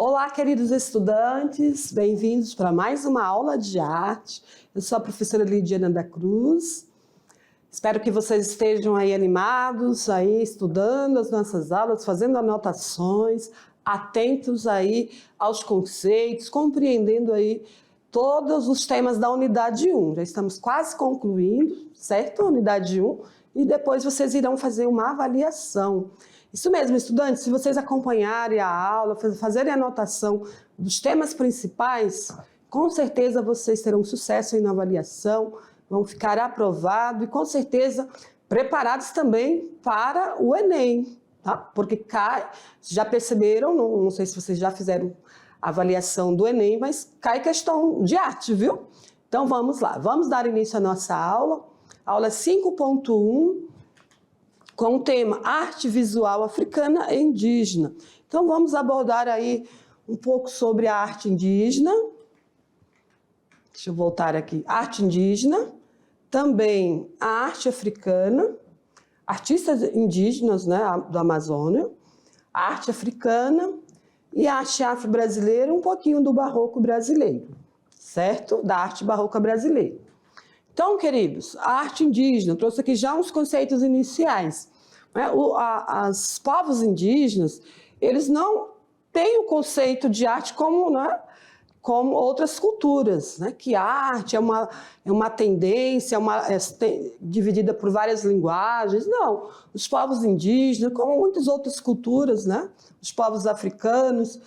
Olá, queridos estudantes, bem-vindos para mais uma aula de arte. Eu sou a professora Lidiana da Cruz. Espero que vocês estejam aí animados, aí estudando as nossas aulas, fazendo anotações, atentos aí aos conceitos, compreendendo aí todos os temas da unidade 1. Já estamos quase concluindo, certo? A unidade 1, e depois vocês irão fazer uma avaliação. Isso mesmo, estudantes, se vocês acompanharem a aula, fazerem a anotação dos temas principais, com certeza vocês terão sucesso aí na avaliação, vão ficar aprovados e com certeza preparados também para o Enem, tá? Porque já perceberam, não sei se vocês já fizeram a avaliação do Enem, mas cai questão de arte, viu? Então vamos lá, vamos dar início à nossa aula 5.1, com o tema Arte Visual Africana e Indígena. Então vamos abordar aí um pouco sobre a arte indígena. Deixa eu voltar aqui. Arte indígena, também a arte africana, artistas indígenas, né, do Amazônia, a arte africana e a arte afro-brasileira, um pouquinho do barroco brasileiro, certo? Da arte barroca brasileira. Então, queridos, a arte indígena, eu trouxe aqui já uns conceitos iniciais. Os povos indígenas, eles não têm o conceito de arte como, né, como outras culturas, né? Que a arte é uma tendência, dividida por várias linguagens. Não, os povos indígenas, como muitas outras culturas, né? Os povos africanos,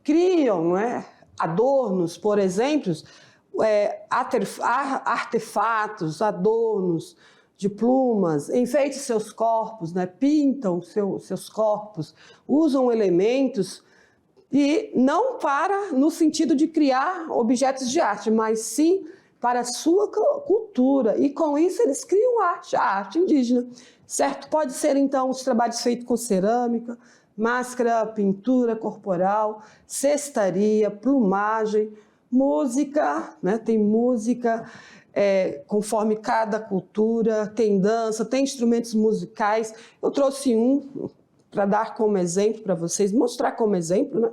criam, né, adornos, por exemplo, artefatos, adornos de plumas, enfeitam seus corpos, né? Pintam seus corpos, usam elementos, e não no sentido de criar objetos de arte, mas sim para a sua cultura. E com isso eles criam a arte indígena, certo? Pode ser então os trabalhos feitos com cerâmica, máscara, pintura corporal, cestaria, plumagem, música, né? Tem música conforme cada cultura, tem dança, tem instrumentos musicais. Eu trouxe um para dar como exemplo para vocês, mostrar como exemplo, né?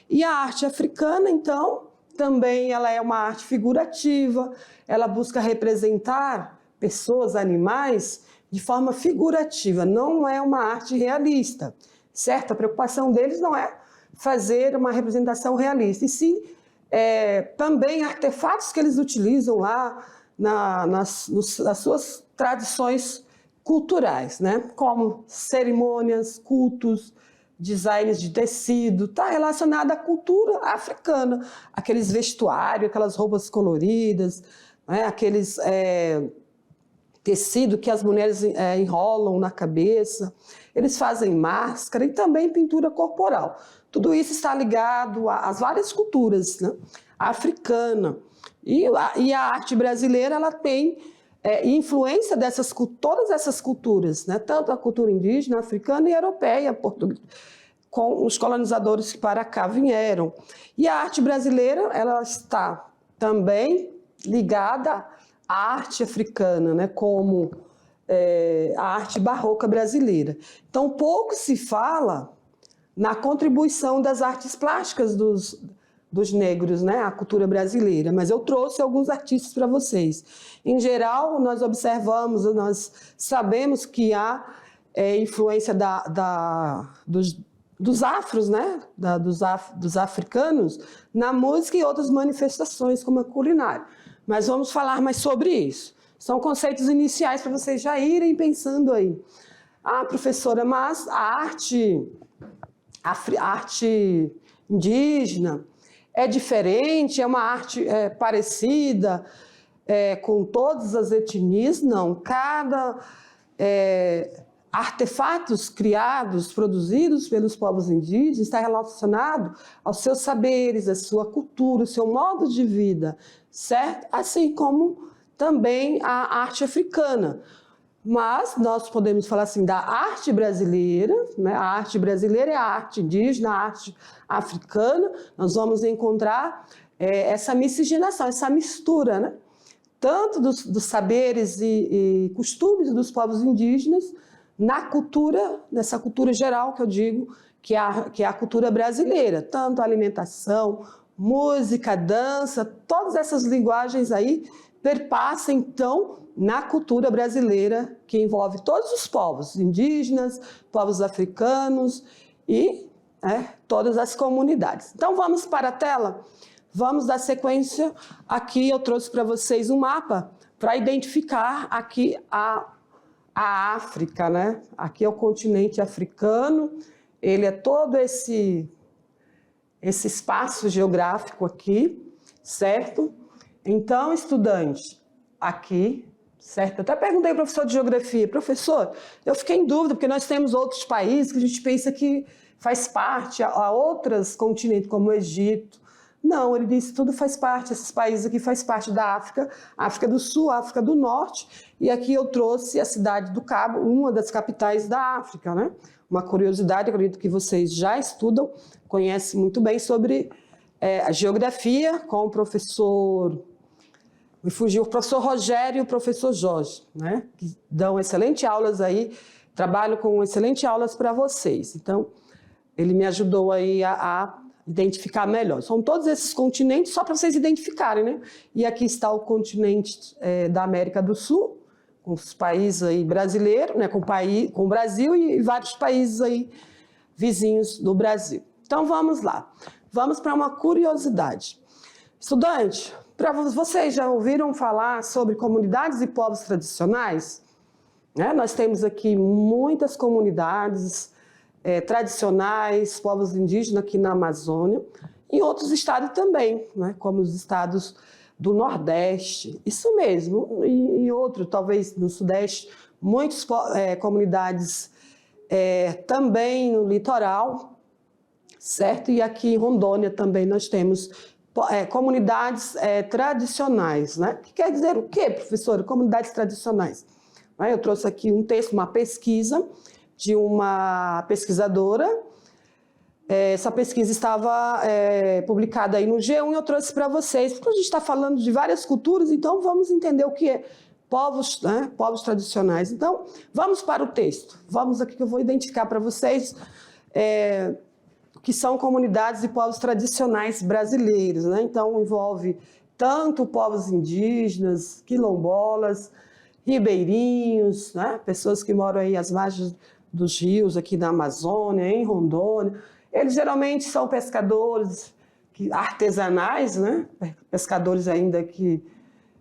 E a arte africana, então, também ela é uma arte figurativa, ela busca representar pessoas, animais, de forma figurativa, não é uma arte realista, certo? A preocupação deles não é fazer uma representação realista, e sim também artefatos que eles utilizam lá nas suas tradições culturais, né? Como cerimônias, cultos, designs de tecido, está relacionado à cultura africana, aqueles vestuários, aquelas roupas coloridas, né? Aqueles tecido que as mulheres enrolam na cabeça, eles fazem máscara e também pintura corporal. Tudo isso está ligado às várias culturas, né? A africana. E a arte brasileira, ela tem influência todas essas culturas, né? Tanto a cultura indígena, africana e europeia, com os colonizadores que para cá vieram. E a arte brasileira, ela está também ligada à arte africana, né? Como a arte barroca brasileira. Então, pouco se fala na contribuição das artes plásticas dos negros, né, à cultura brasileira, mas eu trouxe alguns artistas para vocês. Em geral, nós observamos, nós sabemos que há influência dos afros, né, dos africanos, na música e outras manifestações, como a culinária. Mas vamos falar mais sobre isso. São conceitos iniciais para vocês já irem pensando aí. Ah, professora, mas a arte indígena é diferente, é uma arte parecida com todas as etnias? Não, cada artefatos criados, produzidos pelos povos indígenas está relacionado aos seus saberes, à sua cultura, ao seu modo de vida, certo? Assim como também a arte africana. Mas nós podemos falar assim da arte brasileira, né? A arte brasileira é a arte indígena, a arte africana. Nós vamos encontrar essa miscigenação, essa mistura, né? Tanto dos saberes e costumes dos povos indígenas, nessa cultura geral que eu digo, que é a cultura brasileira, tanto a alimentação, música, dança, todas essas linguagens aí perpassam, então, na cultura brasileira, que envolve todos os povos, indígenas, povos africanos e todas as comunidades. Então, vamos para a tela? Vamos dar sequência. Aqui eu trouxe para vocês um mapa para identificar aqui a África, né? Aqui é o continente africano, ele é todo esse espaço geográfico aqui, certo? Então, estudante, aqui, certo? Eu até perguntei ao professor de geografia, professor, eu fiquei em dúvida, porque nós temos outros países que a gente pensa que faz parte a outros continentes, como o Egito. Não, ele disse tudo faz parte, esses países aqui faz parte da África, África do Sul, África do Norte, e aqui eu trouxe a cidade do Cabo, uma das capitais da África, né? Uma curiosidade, acredito que vocês já estudam, conhecem muito bem sobre a geografia com o professor, me fugiu, o professor Rogério e o professor Jorge, né? Que dão excelentes aulas aí, trabalham com excelentes aulas para vocês. Então, ele me ajudou aí a identificar melhor. São todos esses continentes, só para vocês identificarem, né? E aqui está o continente da América do Sul, com os países aí brasileiros, né? Com o Brasil e vários países aí vizinhos do Brasil. Então, vamos lá. Vamos para uma curiosidade. Estudante, vocês já ouviram falar sobre comunidades e povos tradicionais? Nós temos aqui muitas comunidades tradicionais, povos indígenas aqui na Amazônia, em outros estados também, né, como os estados do Nordeste, isso mesmo, e outro, talvez no Sudeste, muitas comunidades também no litoral, certo? E aqui em Rondônia também nós temos comunidades tradicionais, né? Que quer dizer o quê, professora? Comunidades tradicionais. Eu trouxe aqui um texto, uma pesquisa, de uma pesquisadora. Essa pesquisa estava publicada aí no G1 e eu trouxe para vocês, porque a gente está falando de várias culturas, então vamos entender o que é povos, né? Povos tradicionais. Então, vamos para o texto. Vamos aqui que eu vou identificar para vocês que são comunidades e povos tradicionais brasileiros, né? Então, envolve tanto povos indígenas, quilombolas, ribeirinhos, né? Pessoas que moram aí às margens dos rios aqui na Amazônia, em Rondônia. Eles geralmente são pescadores artesanais, né? Pescadores que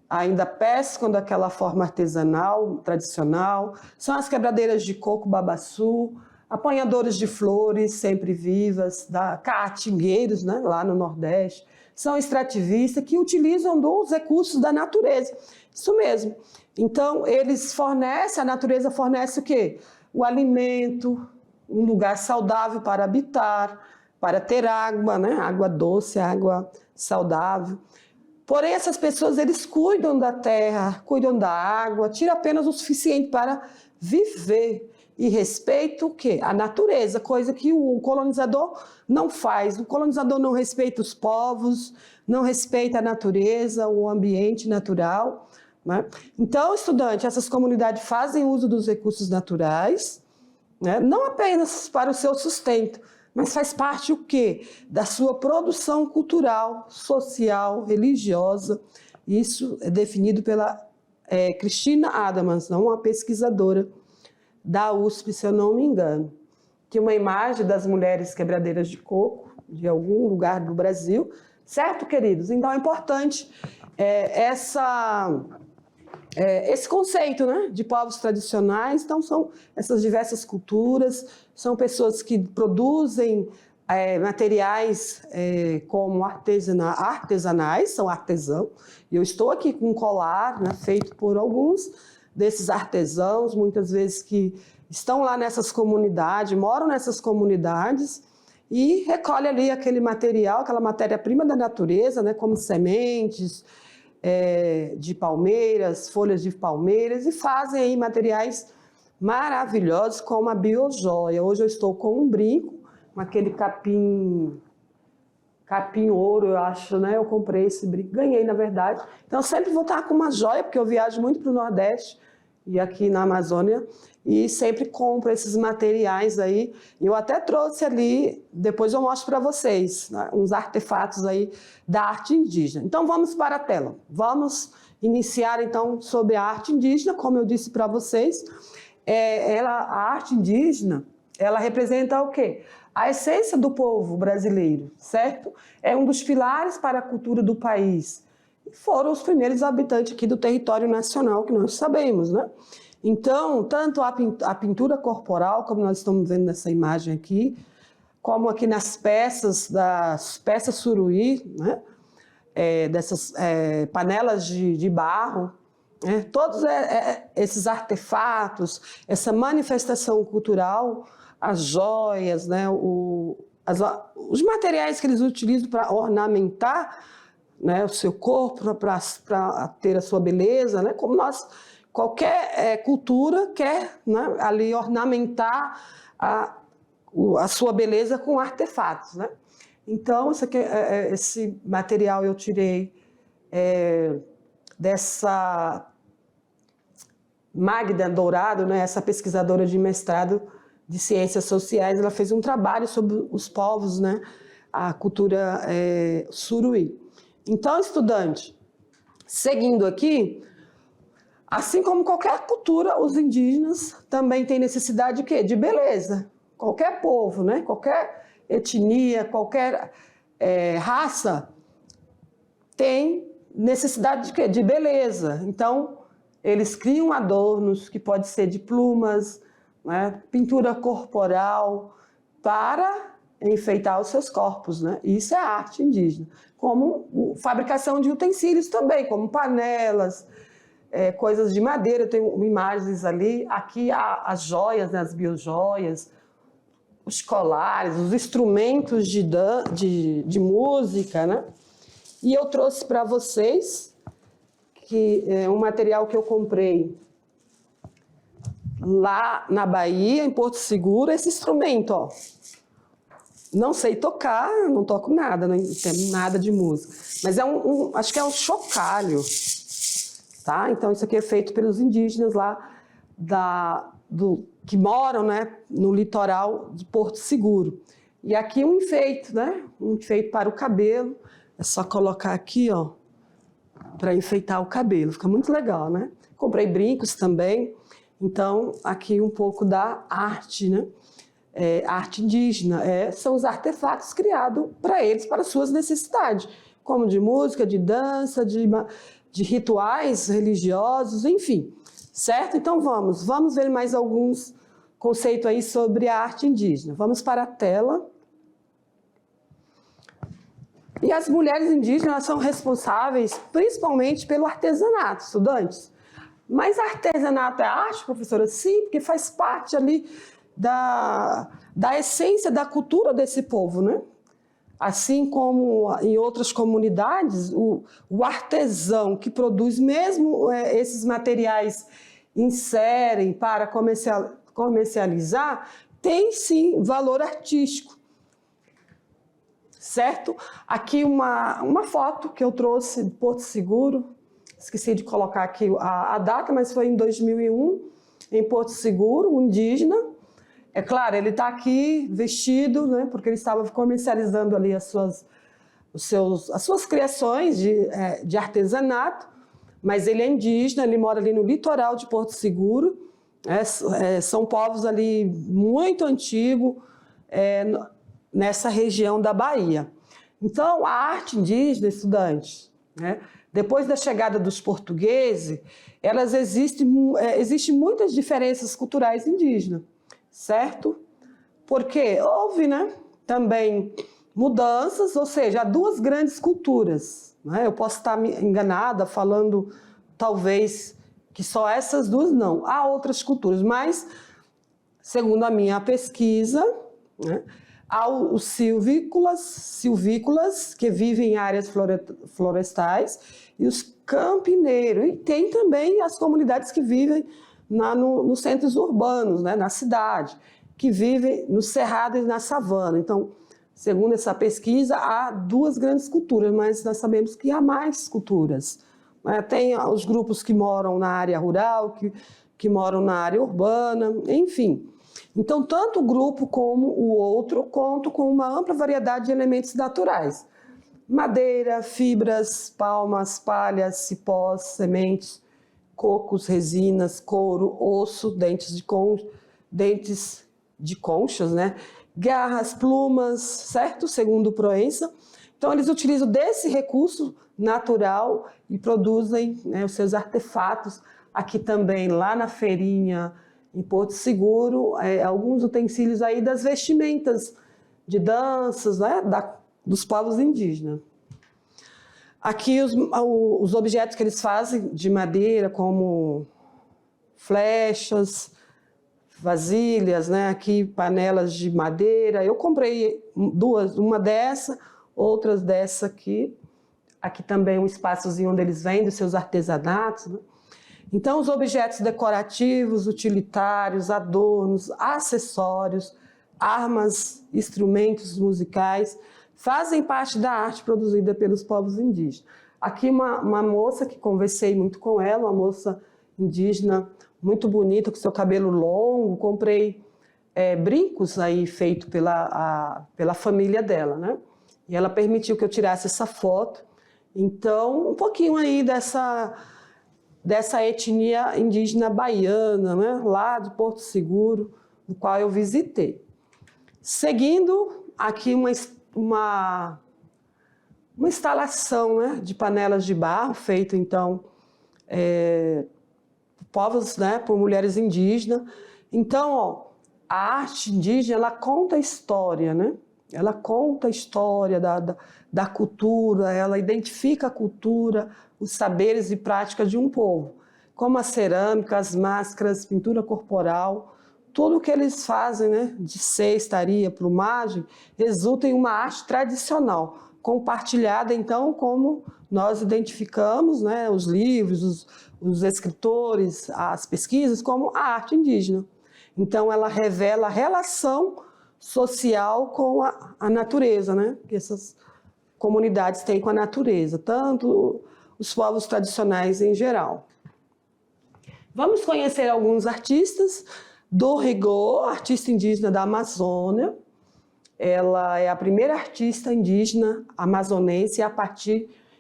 ainda pescam daquela forma artesanal, tradicional. São as quebradeiras de coco babaçu, apanhadores de flores sempre vivas, caatingueiros, né? Lá no Nordeste. São extrativistas que utilizam dos recursos da natureza. Isso mesmo. Então, a natureza fornece o quê? O alimento, um lugar saudável para habitar, para ter água, né? Água doce, água saudável. Porém, essas pessoas, eles cuidam da terra, cuidam da água, tiram apenas o suficiente para viver e respeitam o quê? A natureza, coisa que o colonizador não faz. O colonizador não respeita os povos, não respeita a natureza, o ambiente natural, né? Então, estudante, essas comunidades fazem uso dos recursos naturais, né? Não apenas para o seu sustento, mas faz parte o quê? Da sua produção cultural, social, religiosa. Isso é definido pela Cristina Adams, uma pesquisadora da USP, se eu não me engano. Tem uma imagem das mulheres quebradeiras de coco, de algum lugar do Brasil, certo, queridos? Então, é importante esse conceito, né, de povos tradicionais. Então, são essas diversas culturas, são pessoas que produzem materiais como artesanais, são artesãos. E eu estou aqui com um colar, né, feito por alguns desses artesãos, muitas vezes que estão lá nessas comunidades, moram nessas comunidades e recolhem ali aquele material, aquela matéria-prima da natureza, né, como sementes, de palmeiras, folhas de palmeiras, e fazem aí materiais maravilhosos como a biojoia. Hoje eu estou com um brinco, com aquele capim ouro, eu acho, né? Eu comprei esse brinco, ganhei na verdade. Então eu sempre vou estar com uma joia, porque eu viajo muito para o Nordeste e aqui na Amazônia, e sempre compro esses materiais aí. Eu até trouxe ali, depois eu mostro para vocês, né, uns artefatos aí da arte indígena. Então vamos para a tela. Vamos iniciar então sobre a arte indígena, como eu disse para vocês. A arte indígena, ela representa o quê? A essência do povo brasileiro, certo? É um dos pilares para a cultura do país. Foram os primeiros habitantes aqui do território nacional, que nós sabemos, né? Então, tanto a pintura corporal, como nós estamos vendo nessa imagem aqui, como aqui nas das peças suruí, né? Dessas panelas de barro, né? Todos esses artefatos, essa manifestação cultural, as joias, né? Os materiais que eles utilizam para ornamentar, né, o seu corpo, para ter a sua beleza, né? Como qualquer cultura quer, né, ali ornamentar a sua beleza com artefatos, né? Então, esse material eu tirei dessa Magda Dourado, né, essa pesquisadora de mestrado de Ciências Sociais. Ela fez um trabalho sobre os povos, né, a cultura suruí. Então, estudante, seguindo aqui, assim como qualquer cultura, os indígenas também têm necessidade de quê? De beleza. Qualquer povo, né? Qualquer etnia, qualquer raça tem necessidade de quê? De beleza. Então, eles criam adornos, que pode ser de plumas, né? Pintura corporal, para enfeitar os seus corpos, né? Isso é arte indígena. Como fabricação de utensílios também, como panelas, coisas de madeira. Eu tenho imagens ali. Aqui as joias, né? As biojoias, os colares, os instrumentos de música, né? E eu trouxe para vocês um material que eu comprei lá na Bahia, em Porto Seguro, esse instrumento, ó. Não sei tocar, não toco nada, não entendo nada de música, mas acho que é um chocalho, tá? Então isso aqui é feito pelos indígenas lá que moram, né, no litoral de Porto Seguro. E aqui um enfeite, né? Um enfeite para o cabelo. É só colocar aqui, ó, para enfeitar o cabelo. Fica muito legal, né? Comprei brincos também. Então, aqui um pouco da arte, né? Arte indígena. São os artefatos criados para eles, para suas necessidades, como de música, de dança, de rituais religiosos, enfim. Certo? Então, vamos ver mais alguns conceitos aí sobre a arte indígena. Vamos para a tela. E as mulheres indígenas são responsáveis principalmente pelo artesanato, estudantes. Mas artesanato é arte, professora? Sim, porque faz parte ali da essência da cultura desse povo, né? Assim como em outras comunidades, o artesão que produz mesmo esses materiais inserem para comercializar, tem sim valor artístico. Certo? Aqui uma foto que eu trouxe de Porto Seguro, esqueci de colocar aqui a data, mas foi em 2001, em Porto Seguro, um indígena. É claro, ele está aqui vestido, né, porque ele estava comercializando ali as suas criações de artesanato, mas ele é indígena, ele mora ali no litoral de Porto Seguro. São povos ali muito antigos, nessa região da Bahia. Então, a arte indígena, estudantes, né, depois da chegada dos portugueses, existem muitas diferenças culturais indígenas, certo? Porque houve, né, também mudanças, ou seja, há duas grandes culturas, né? Eu posso estar enganada falando, talvez, que só essas duas, não. Há outras culturas, mas, segundo a minha pesquisa, né, há os silvícolas, que vivem em áreas florestais, e os campineiros. E tem também as comunidades que vivem nos centros urbanos, né, na cidade, que vivem no cerrado e na savana. Então, segundo essa pesquisa, há duas grandes culturas, mas nós sabemos que há mais culturas. Tem os grupos que moram na área rural, que moram na área urbana, enfim. Então, tanto o grupo como o outro contam com uma ampla variedade de elementos naturais. Madeira, fibras, palmas, palhas, cipós, sementes, cocos, resinas, couro, osso, dentes de conchas, né? Garras, plumas, certo? Segundo Proença. Então, eles utilizam desse recurso natural e produzem, né, os seus artefatos. Aqui também, lá na feirinha, em Porto Seguro, alguns utensílios aí das vestimentas de danças, né, dos povos indígenas. Aqui os objetos que eles fazem de madeira, como flechas, vasilhas, né, aqui panelas de madeira. Eu comprei duas, uma dessa, outras dessa aqui. Aqui também um espaçozinho onde eles vendem os seus artesanatos, né? Então, os objetos decorativos, utilitários, adornos, acessórios, armas, instrumentos musicais, fazem parte da arte produzida pelos povos indígenas. Aqui uma moça que conversei muito com ela, uma moça indígena muito bonita, com seu cabelo longo, comprei brincos aí feitos pela família dela, né? E ela permitiu que eu tirasse essa foto. Então, um pouquinho aí dessa etnia indígena baiana, né? Lá de Porto Seguro, no qual eu visitei. Seguindo, aqui uma instalação, né, de panelas de barro, feita, então, por povos, né, por mulheres indígenas. Então, ó, a arte indígena, ela conta a história, né? Ela conta a história da cultura, ela identifica a cultura, os saberes e práticas de um povo, como a cerâmica, as máscaras, pintura corporal, tudo o que eles fazem, né, de cestaria, plumagem, resulta em uma arte tradicional, compartilhada, então, como nós identificamos, né, os livros, os escritores, as pesquisas, como a arte indígena. Então, ela revela a relação social com a natureza, né, que essas comunidades têm com a natureza, tanto os povos tradicionais em geral. Vamos conhecer alguns artistas. Dorrigo, artista indígena da Amazônia. Ela é a primeira artista indígena amazonense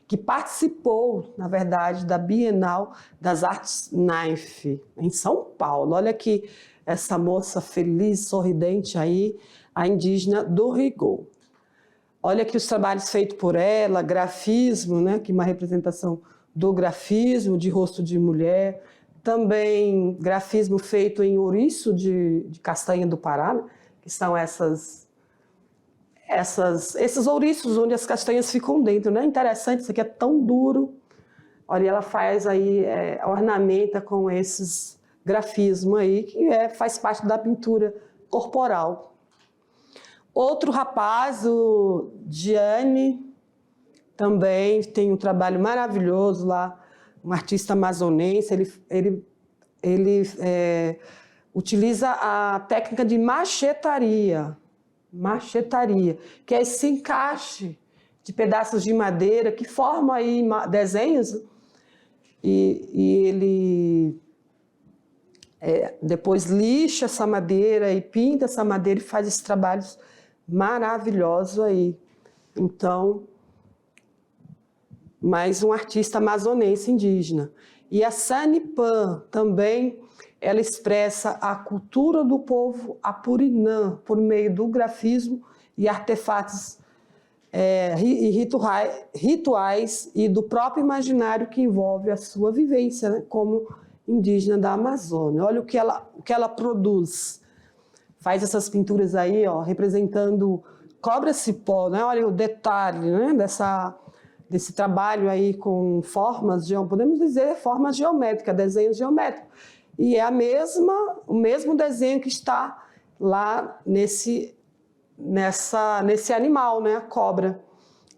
que participou, na verdade, da Bienal das Artes NAIF, em São Paulo. Olha aqui essa moça feliz, sorridente aí, a indígena Dorrigo. Olha aqui os trabalhos feitos por ela, grafismo, né, que é uma representação do grafismo, de rosto de mulher. Também grafismo feito em ouriço de castanha do Pará, né, que são esses ouriços onde as castanhas ficam dentro, né? Interessante, isso aqui é tão duro. Olha, ela faz aí, ornamenta com esses grafismos aí, que faz parte da pintura corporal. Outro rapaz, o Gianni, também tem um trabalho maravilhoso lá, um artista amazonense. Ele utiliza a técnica de machetaria, que é esse encaixe de pedaços de madeira que formam aí desenhos, e ele depois lixa essa madeira e pinta essa madeira e faz esses trabalhos maravilhosos aí. Então, mais um artista amazonense indígena. E a Sanipan também, ela expressa a cultura do povo apurinã por meio do grafismo e artefatos rituais e do próprio imaginário que envolve a sua vivência, né, como indígena da Amazônia. Olha o que ela produz. Faz essas pinturas aí, ó, representando cobra-cipó, né? Olha o detalhe, né, desse trabalho aí com formas, podemos dizer, formas geométricas, desenhos geométricos. E é o mesmo desenho que está lá nesse animal, né, a cobra.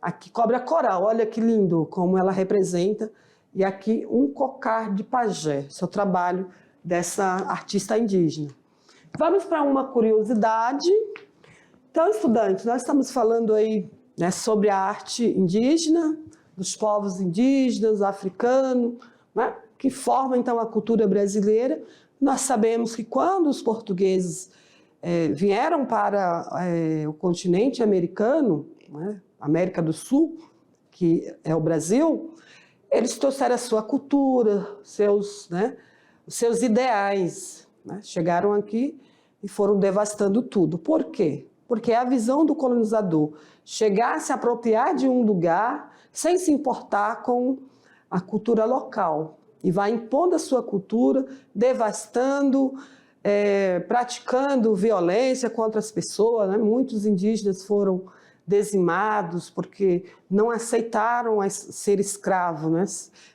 Aqui, cobra coral, olha que lindo como ela representa. E aqui um cocar de pajé, esse é o trabalho dessa artista indígena. Vamos para uma curiosidade. Então, estudantes, nós estamos falando aí, né, sobre a arte indígena, dos povos indígenas, africanos, né, que formam então a cultura brasileira, Nós sabemos que quando os portugueses vieram para o continente americano, né, América do Sul, que é o Brasil, eles trouxeram a sua cultura, os seus ideais, né? Chegaram aqui e foram devastando tudo. Por quê? Porque a visão do colonizador chegar a se apropriar de um lugar sem se importar com a cultura local e vai impondo a sua cultura, devastando, praticando violência contra as pessoas, né? Muitos indígenas foram dizimados porque não aceitaram ser escravo, né?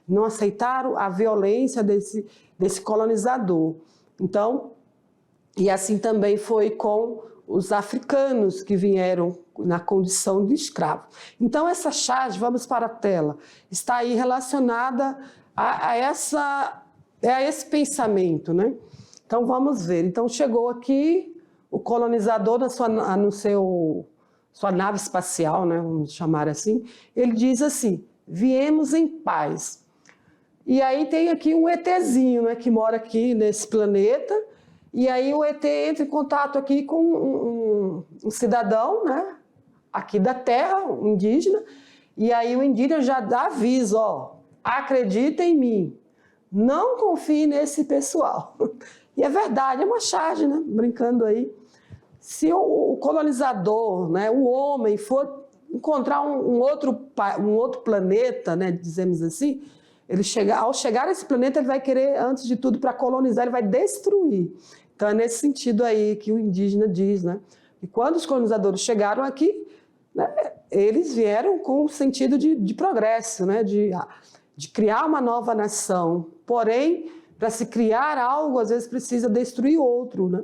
Não aceitaram a violência desse colonizador. Então, e assim também foi com os africanos que vieram na condição de escravo. Então, essa charge, vamos para a tela, está aí relacionada a esse pensamento, né? Então, vamos ver. Então, chegou aqui o colonizador sua nave espacial, né, vamos chamar assim, ele diz assim, viemos em paz. E aí tem aqui um ETzinho, né, que mora aqui nesse planeta, e aí o ET entra em contato aqui com um cidadão, né, aqui da Terra, um indígena, e aí o indígena já dá aviso, ó, acredita em mim, não confie nesse pessoal. E é verdade, é uma charge, né, brincando aí. Se o colonizador, né, o homem, for encontrar um outro planeta, né, dizemos assim, ao chegar a esse planeta, ele vai querer, antes de tudo, para colonizar, ele vai destruir. Então, é nesse sentido aí que o indígena diz, né? E quando os colonizadores chegaram aqui, né, eles vieram com o sentido de progresso, né, de criar uma nova nação. Porém, para se criar algo, às vezes precisa destruir outro, né?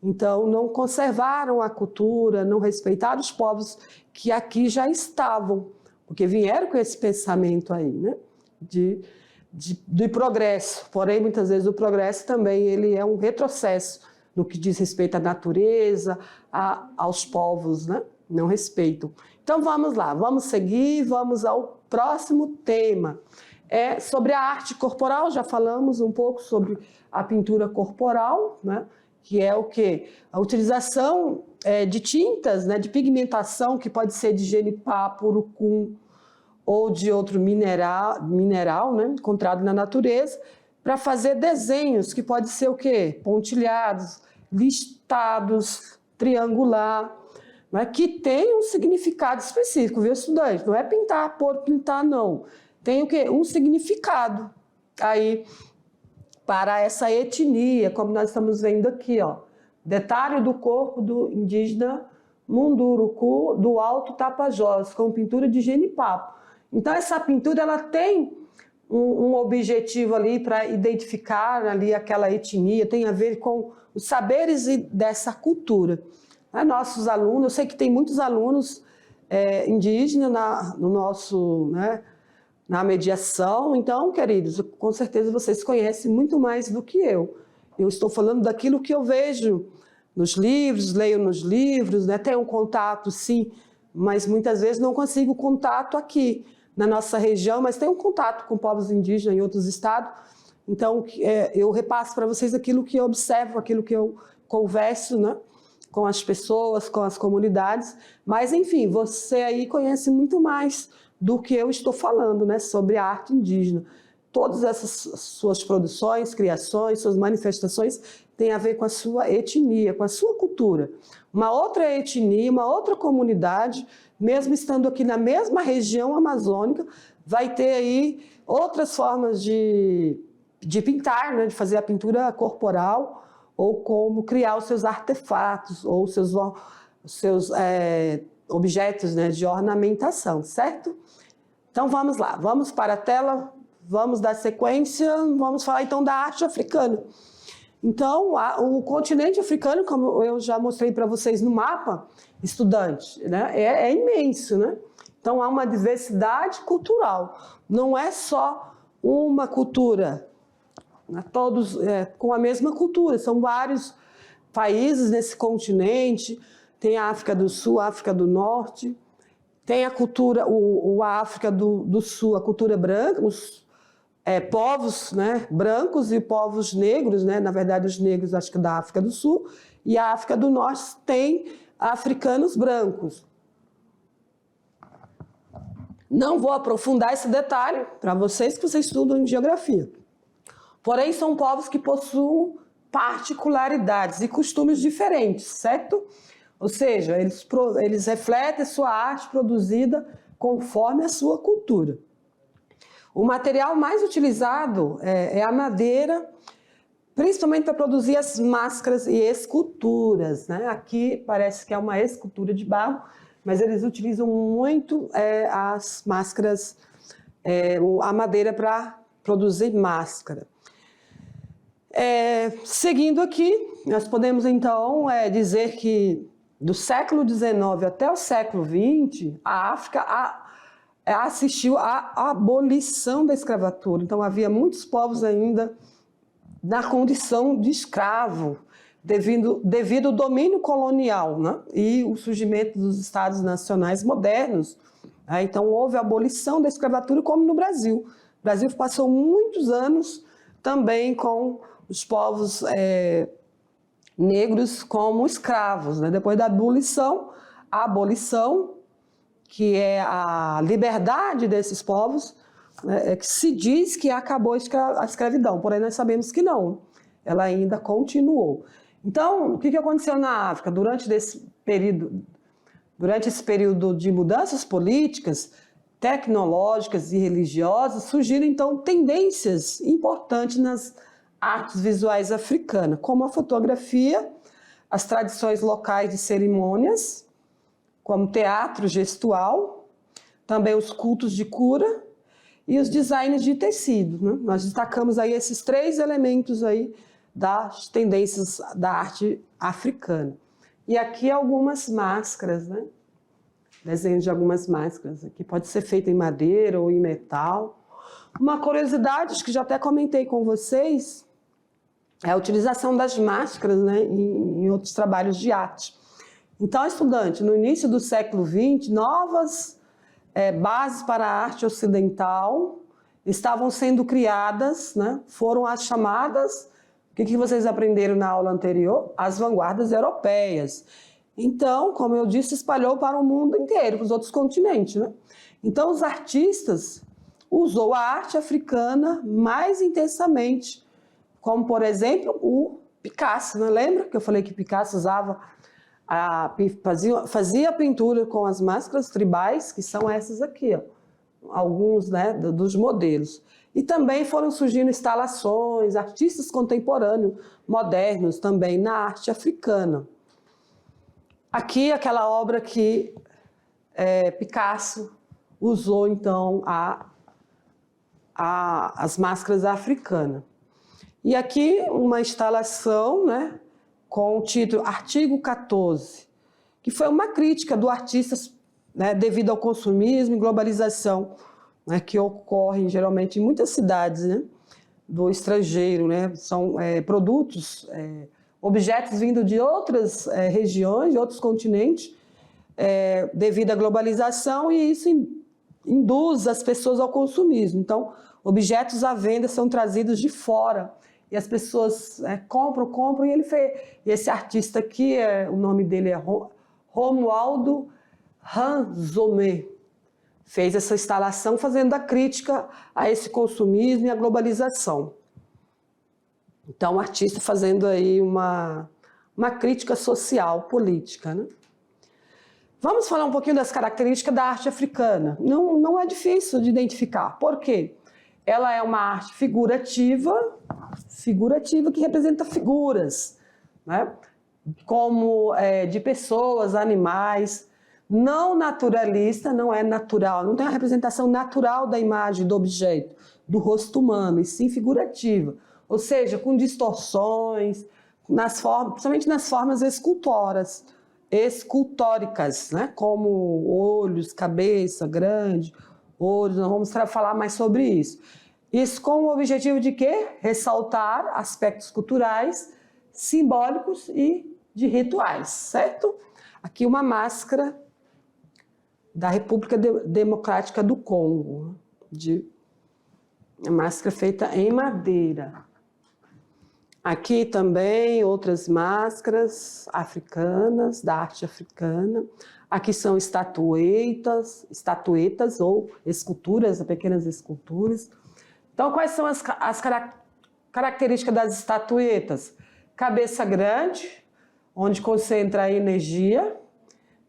Então, não conservaram a cultura, não respeitaram os povos que aqui já estavam, porque vieram com esse pensamento aí, né? De progresso. Porém, muitas vezes o progresso também ele é um retrocesso no que diz respeito à natureza, aos povos, né? Não respeitam. Então, vamos lá, vamos seguir, vamos ao próximo tema. É sobre a arte corporal, já falamos um pouco sobre a pintura corporal, né? Que é o quê? A utilização de tintas, né, de pigmentação, que pode ser de genipapo, urucum ou de outro mineral, né, encontrado na natureza, para fazer desenhos, que pode ser o quê? Pontilhados, listados, triangular, né, que tem um significado específico, viu, estudante? Não é pintar por pintar, não. Tem o quê? Um significado aí para essa etnia, como nós estamos vendo aqui, ó. Detalhe do corpo do indígena Munduruku do Alto Tapajós, com pintura de genipapo. Então, essa pintura ela tem um objetivo ali para identificar ali aquela etnia, tem a ver com os saberes dessa cultura. Nossos alunos, eu sei que tem muitos alunos indígenas no nosso, né, na mediação. Então, queridos, com certeza vocês conhecem muito mais do que eu. Eu estou falando daquilo que eu vejo nos livros, leio nos livros, né? Tenho um contato, sim, mas muitas vezes não consigo contato aqui na nossa região, mas tenho um contato com povos indígenas em outros estados. Então, eu repasso para vocês aquilo que eu observo, aquilo que eu converso, né, com as pessoas, com as comunidades. Mas, enfim, você aí conhece muito mais do que eu estou falando, né, sobre a arte indígena. Todas essas suas produções, criações, suas manifestações têm a ver com a sua etnia, com a sua cultura. Uma outra etnia, uma outra comunidade, mesmo estando aqui na mesma região amazônica, vai ter aí outras formas de pintar, né, de fazer a pintura corporal, ou como criar os seus artefatos, ou os seus objetos, né, de ornamentação, certo? Então vamos lá, vamos para a tela, vamos dar sequência, vamos falar então da arte africana. Então, o continente africano, como eu já mostrei para vocês no mapa, estudante, né, é imenso, né? Então há uma diversidade cultural, não é só uma cultura, né, todos com a mesma cultura, são vários países nesse continente, tem a África do Sul, a África do Norte, tem a cultura, a África do Sul, a cultura branca, povos, né, brancos e povos negros, né, na verdade os negros acho que da África do Sul, e a África do Norte tem africanos brancos. Não vou aprofundar esse detalhe para vocês que vocês estudam em geografia. Porém, são povos que possuem particularidades e costumes diferentes, certo? Ou seja, eles refletem sua arte produzida conforme a sua cultura. O material mais utilizado é a madeira, principalmente para produzir as máscaras e esculturas, né? Aqui parece que é uma escultura de barro, mas eles utilizam muito as máscaras, a madeira para produzir máscara. Seguindo aqui, nós podemos então dizer que do século XIX até o século XX, a África assistiu à abolição da escravatura. Então havia muitos povos ainda na condição de escravo, devido ao domínio colonial, né? E o surgimento dos estados nacionais modernos. Então houve a abolição da escravatura, como no Brasil. O Brasil passou muitos anos também com os povos negros como escravos, né? Depois da a abolição, que é a liberdade desses povos, né, que se diz que acabou a escravidão, porém nós sabemos que não, ela ainda continuou. Então, o que aconteceu na África durante esse período de mudanças políticas, tecnológicas e religiosas? Surgiram então tendências importantes nas artes visuais africanas, como a fotografia, as tradições locais de cerimônias, como teatro gestual, também os cultos de cura e os designs de tecido, né? Nós destacamos aí esses 3 elementos aí das tendências da arte africana. E aqui algumas máscaras, né? Desenhos de algumas máscaras, que pode ser feito em madeira ou em metal. Uma curiosidade que já até comentei com vocês é a utilização das máscaras, né, em outros trabalhos de arte. Então, estudante, no início do século XX, novas bases para a arte ocidental estavam sendo criadas, né? Foram as chamadas, o que vocês aprenderam na aula anterior? As vanguardas europeias. Então, como eu disse, espalhou para o mundo inteiro, para os outros continentes, né? Então, os artistas usou a arte africana mais intensamente, como, por exemplo, o Picasso, né? Lembra que eu falei que Picasso fazia pintura com as máscaras tribais, que são essas aqui, ó, alguns, né, dos modelos. E também foram surgindo instalações, artistas contemporâneos, modernos também na arte africana. Aqui, aquela obra que Picasso usou, então, as máscaras africanas. E aqui uma instalação, né, com o título Artigo 14, que foi uma crítica do artista, né, devido ao consumismo e globalização, né, que ocorrem geralmente em muitas cidades, né, do estrangeiro, né, são produtos, objetos vindo de outras regiões, de outros continentes, devido à globalização, e isso induz as pessoas ao consumismo. Então, objetos à venda são trazidos de fora, e as pessoas compram, e esse artista aqui, o nome dele é Romualdo Ranzomé, fez essa instalação fazendo a crítica a esse consumismo e à globalização. Então, o artista fazendo aí uma crítica social, política, né? Vamos falar um pouquinho das características da arte africana. Não é difícil de identificar. Por quê? Ela é uma arte figurativa que representa figuras, né? Como de pessoas, animais, não naturalista, não é natural, não tem a representação natural da imagem do objeto, do rosto humano, e sim figurativa, ou seja, com distorções, principalmente nas formas escultóricas, né? Como olhos, cabeça grande, olhos, nós vamos falar mais sobre isso. Isso com o objetivo de quê? Ressaltar aspectos culturais, simbólicos e de rituais, certo? Aqui uma máscara da República Democrática do Congo, A máscara feita em madeira. Aqui também outras máscaras africanas, da arte africana. Aqui são estatuetas ou esculturas, pequenas esculturas. Então, quais são as características das estatuetas? Cabeça grande, onde concentra a energia.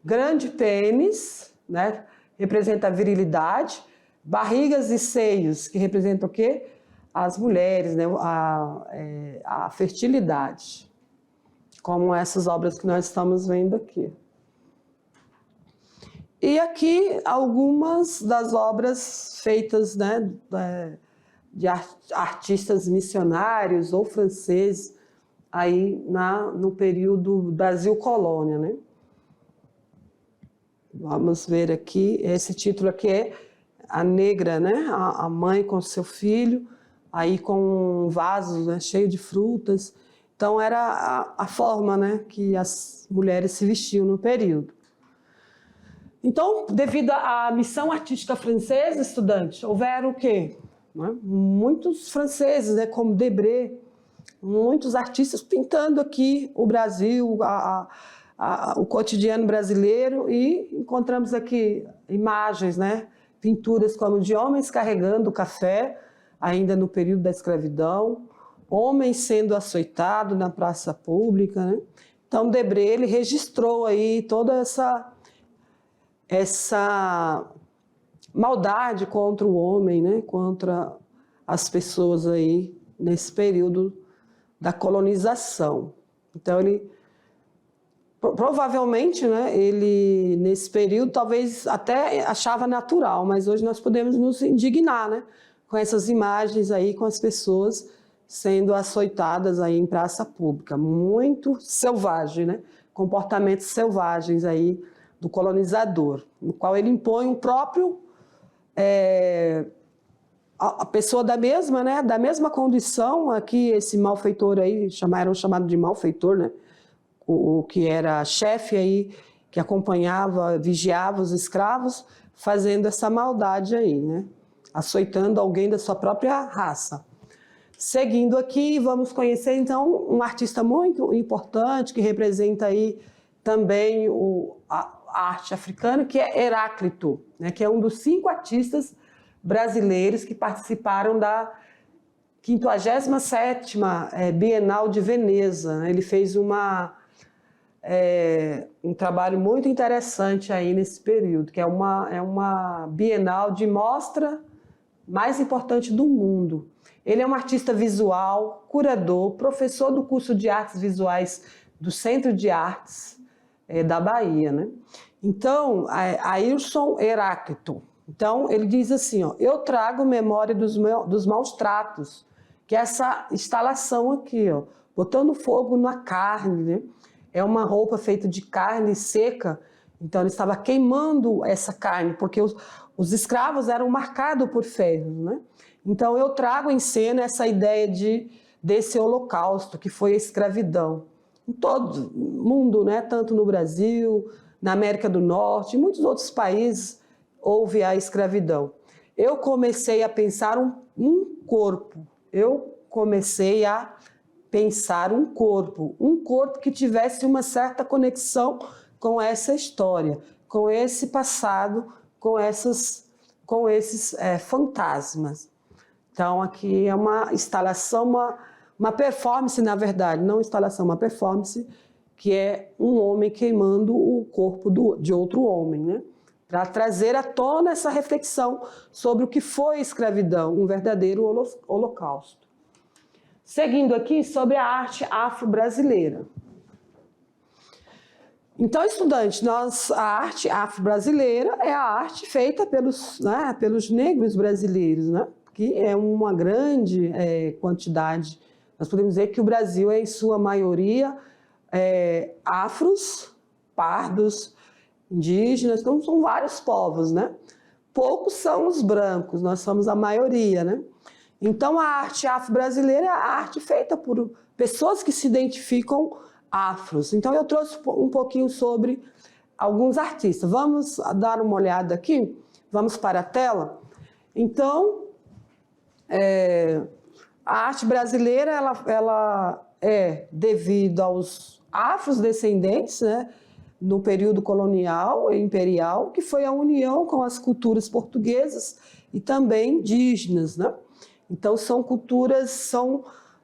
Grande pênis, né? Representa a virilidade. Barrigas e seios, que representam o quê? As mulheres, né? A fertilidade, como essas obras que nós estamos vendo aqui. E aqui algumas das obras feitas, né, de artistas missionários ou franceses aí no período Brasil Colônia, né? Vamos ver aqui, esse título aqui é A Negra, né? A mãe com seu filho, aí com vasos, né, cheio de frutas. Então era a forma, né, que as mulheres se vestiam no período. Então, devido à missão artística francesa, estudantes, houveram o quê? Muitos franceses, né, como Debré, muitos artistas pintando aqui o Brasil, o cotidiano brasileiro, e encontramos aqui imagens, né, pinturas como de homens carregando café, ainda no período da escravidão, homens sendo açoitados na praça pública, né? Então, Debré, ele registrou aí toda essa maldade contra o homem, né? Contra as pessoas aí nesse período da colonização. Então, ele provavelmente, né, ele nesse período talvez até achava natural, mas hoje nós podemos nos indignar, né, com essas imagens aí, com as pessoas sendo açoitadas aí em praça pública. Muito selvagem, né? Comportamentos selvagens aí do colonizador, no qual ele impõe um próprio a pessoa da mesma condição. Aqui esse malfeitor aí, chamado de malfeitor, né? O que era chefe aí, que acompanhava, vigiava os escravos, fazendo essa maldade aí, né? Açoitando alguém da sua própria raça. Seguindo aqui, vamos conhecer então um artista muito importante que representa aí também a arte africana, que é Heráclito, né? Que é um dos 5 artistas brasileiros que participaram da 57ª Bienal de Veneza. Ele fez um trabalho muito interessante aí nesse período, que é uma Bienal de mostra mais importante do mundo. Ele é um artista visual, curador, professor do curso de artes visuais do Centro de Artes da Bahia, né? Então, Ailson Heráclito. Então, ele diz assim, ó: eu trago memória dos maus tratos, que é essa instalação aqui, ó, botando fogo na carne, né? É uma roupa feita de carne seca, então ele estava queimando essa carne, porque os escravos eram marcados por ferro, né? Então eu trago em cena essa ideia desse holocausto, que foi a escravidão. Em todo o mundo, né? Tanto no Brasil, na América do Norte, em muitos outros países houve a escravidão. Eu comecei a pensar um corpo, um corpo que tivesse uma certa conexão com essa história, com esse passado, com esses fantasmas. Então, aqui é uma instalação, uma performance, na verdade, não instalação, uma performance, que é um homem queimando o corpo de outro homem, né? Para trazer à tona essa reflexão sobre o que foi a escravidão, um verdadeiro holocausto. Seguindo aqui sobre a arte afro-brasileira. Então, estudantes, a arte afro-brasileira é a arte feita pelos negros brasileiros, né? Que é uma grande quantidade. Nós podemos dizer que o Brasil é, em sua maioria, afros, pardos, indígenas, então são vários povos, né? Poucos são os brancos, nós somos a maioria, né? Então, a arte afro-brasileira é a arte feita por pessoas que se identificam afros. Então, eu trouxe um pouquinho sobre alguns artistas. Vamos dar uma olhada aqui? Vamos para a tela? Então, A arte brasileira ela é devido aos afrodescendentes, né, no período colonial e imperial, que foi a união com as culturas portuguesas e também indígenas, né? Então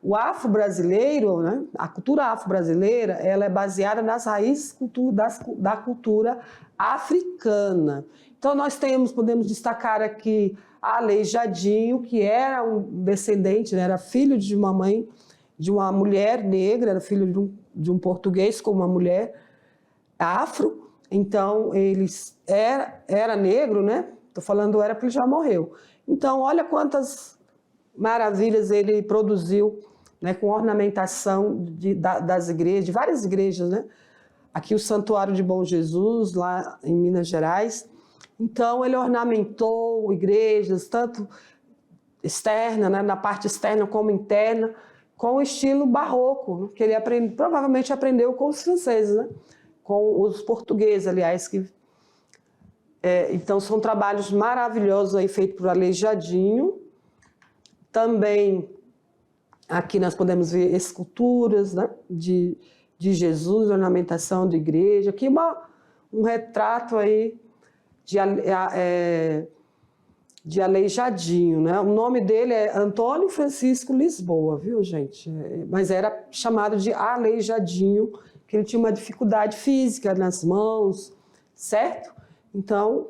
o afro-brasileiro, né? A cultura afro-brasileira, ela é baseada nas raízes da cultura africana. Então nós podemos destacar aqui Aleijadinho, que era um descendente, né? Era filho de uma mãe, de uma mulher negra, era filho de um português com uma mulher afro. Então ele era negro, né? Estou falando era porque ele já morreu. Então olha quantas maravilhas ele produziu, né, com ornamentação das igrejas, de várias igrejas, né? Aqui o Santuário de Bom Jesus, lá em Minas Gerais. Então ele ornamentou igrejas, tanto externa, né, na parte externa como interna, com o estilo barroco, que ele provavelmente aprendeu com os franceses, né? Com os portugueses, aliás. Então são trabalhos maravilhosos aí feitos por Aleijadinho. Também aqui nós podemos ver esculturas, né, de Jesus, ornamentação de igreja. Aqui um retrato aí de Aleijadinho, né? O nome dele é Antônio Francisco Lisboa, viu, gente? Mas era chamado de Aleijadinho, que ele tinha uma dificuldade física nas mãos, certo? Então,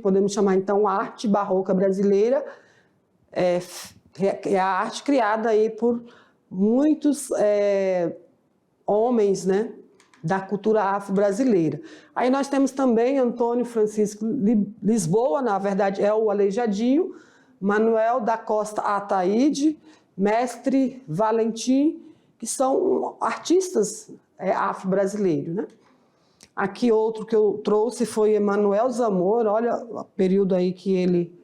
podemos chamar então a arte barroca brasileira, é a arte criada aí por muitos homens, né, da cultura afro-brasileira. Aí nós temos também Antônio Francisco Lisboa, na verdade é o Aleijadinho, Manuel da Costa Ataíde, Mestre Valentim, que são artistas afro-brasileiros, né? Aqui outro que eu trouxe foi Emanuel Zamora, olha o período aí que ele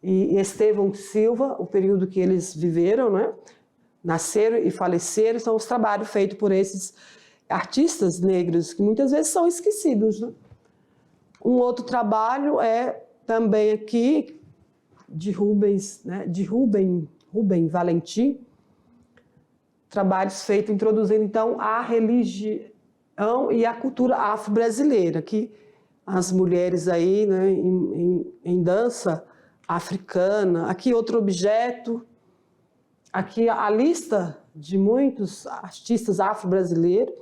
e Estevão Silva, o período que eles viveram, né? Nasceram e faleceram, são os trabalhos feitos por esses artistas negros, que muitas vezes são esquecidos, né? Um outro trabalho é também aqui de Rubens, né? De Rubem Valentim, trabalhos feitos introduzindo então a religião e a cultura afro-brasileira, que as mulheres aí, né, em dança africana. Aqui outro objeto, aqui a lista de muitos artistas afro-brasileiros,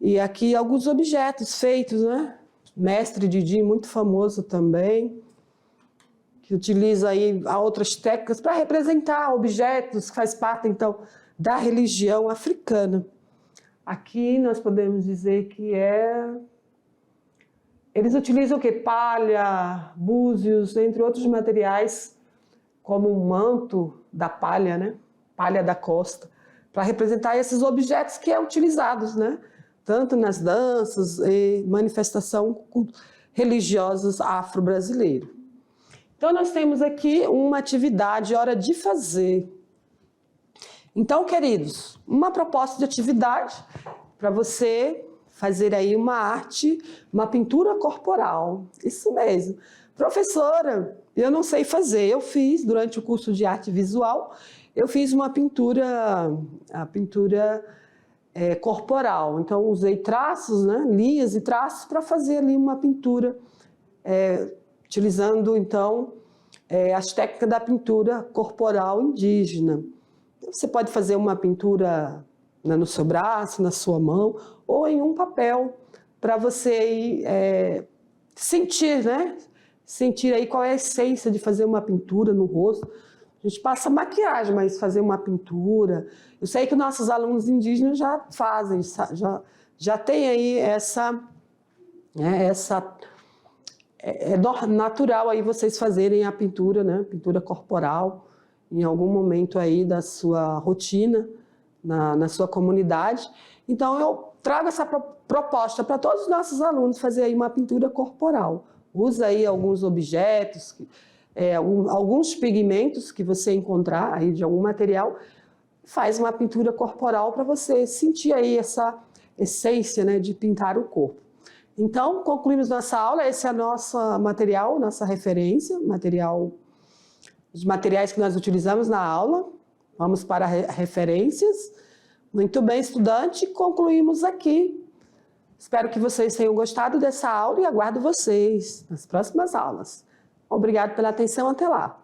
e aqui alguns objetos feitos, né? Mestre Didi, muito famoso também, que utiliza aí outras técnicas para representar objetos que faz parte então da religião africana. Aqui nós podemos dizer que eles utilizam o quê? Palha, búzios, entre outros materiais, como o manto da palha, né? Palha da costa, para representar esses objetos que utilizados, né? Tanto nas danças e manifestações religiosas afro-brasileiras. Então nós temos aqui uma atividade, hora de fazer. Então, queridos, uma proposta de atividade para você fazer aí uma arte, uma pintura corporal. Isso mesmo. Professora, eu não sei fazer. Eu fiz, durante o curso de arte visual, eu fiz uma pintura, corporal. Então, usei traços, né, linhas e traços para fazer ali uma pintura, utilizando, então, as técnicas da pintura corporal indígena. Você pode fazer uma pintura, né, no seu braço, na sua mão, ou em um papel, para você sentir, né? Sentir aí qual é a essência de fazer uma pintura no rosto. A gente passa maquiagem, mas fazer uma pintura... Eu sei que nossos alunos indígenas já fazem, já tem aí é natural aí vocês fazerem a pintura, né? Pintura corporal, em algum momento aí da sua rotina, na sua comunidade. Então, eu trago essa proposta para todos os nossos alunos fazer aí uma pintura corporal. Usa aí alguns objetos, alguns pigmentos que você encontrar aí de algum material, faz uma pintura corporal para você sentir aí essa essência, né, de pintar o corpo. Então, concluímos nossa aula. Esse é nosso material, nossa referência, material os materiais que nós utilizamos na aula. Vamos para referências. Muito bem, estudante, concluímos aqui. Espero que vocês tenham gostado dessa aula e aguardo vocês nas próximas aulas. Obrigado pela atenção, até lá.